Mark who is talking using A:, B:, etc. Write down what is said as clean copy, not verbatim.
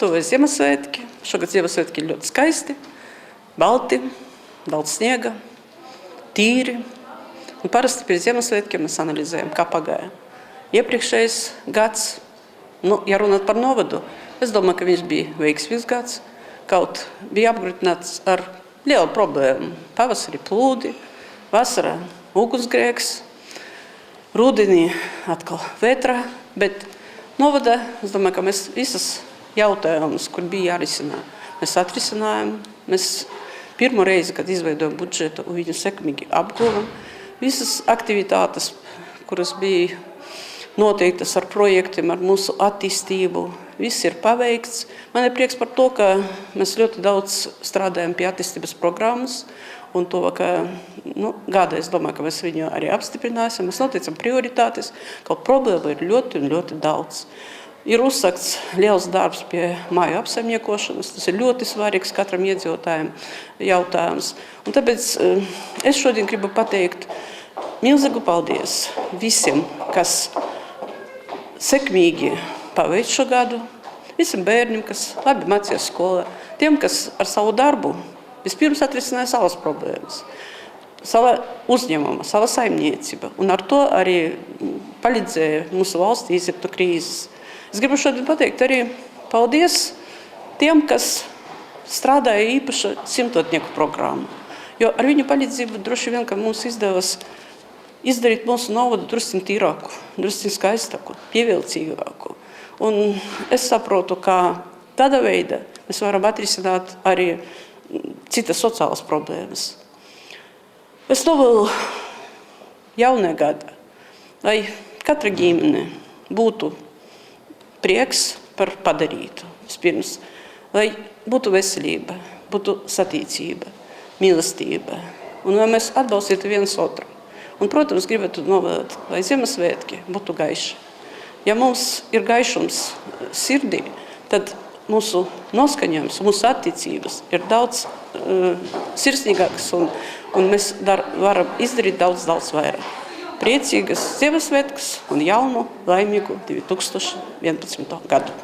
A: tuvojas Ziemassvētki. Šogad Ziemassvētki ir ļoti skaisti, balti, daudz sniega, tīri. Un parasti pēc Ziemassvētkiem mēs analizējam, kā pagāja. Iepriekšējais gads, ja runāt par novadu, es domāju, ka viņš bija veiksmīgs gads, kaut bija apgrūtināts ar lielu problēmu. Pavasarī plūdi, vasarā ugunsgrēks, rudenī atkal vētra, bet novadā, es domāju, ka mēs visas jautājumus, kur bija jārisinā, mēs atrisinājām. Mēs pirmo reizi, kad izveidojam budžetu un viņu sekmīgi apguvam, visas aktivitātes, kuras bija noteiktas ar projektiem, ar mūsu attīstību, viss ir paveikts. Man ir prieks par to, ka mēs ļoti daudz strādājam pie attīstības programmas, un to, ka gada, es domāju, ka mēs viņu arī apstiprināsim. Mēs noteicam prioritātes, kaut problēma ir ļoti un ļoti daudz. Ir uzsakts liels darbs pie māju apsaimniekošanas, tas ir ļoti svarīgs katram iedzīvotājiem jautājums. Un tāpēc es šodien gribu pateikt milzīgu paldies visiem, kas sekmīgi paveic šo gadu, visiem bērniem, kas labi mācījās skolā, tiem, kas ar savu darbu vispirms atrisināja savas problēmas, sava uzņēmuma, sava saimniecība, un ar to arī palīdzēja mūsu valstī iziet no krīzes. Es gribu šodien pateikt arī paldies tiem, kas strādāja īpaši simtotnieku programmu, jo ar viņu palīdzību droši vien, ka mums izdevās izdarīt mūsu novadu drusciņ tīrāku, drusciņ skaistāku, pievilcīgāku. Un es saprotu, ka tādā veidā mēs varam atrisināt arī citas sociālas problēmas. Es novēlu jaunajā gadā, lai katra ģimene būtu prieks par padarītu. Vispirms, lai būtu veselība, būtu satīcība, mīlestība, un lai mēs atbalstītu viens otru. Un, protams, gribētu novēlēt, lai Ziemassvētki būtu gaiši. Ja mums ir gaišums sirdī, tad mūsu noskaņojums, mūsu attiecības ir daudz sirsnīgākas, un mēs varam izdarīt daudz vairāk. Priecīgas Ziemassvētkus un jaunu, laimīgu 2011. gadu.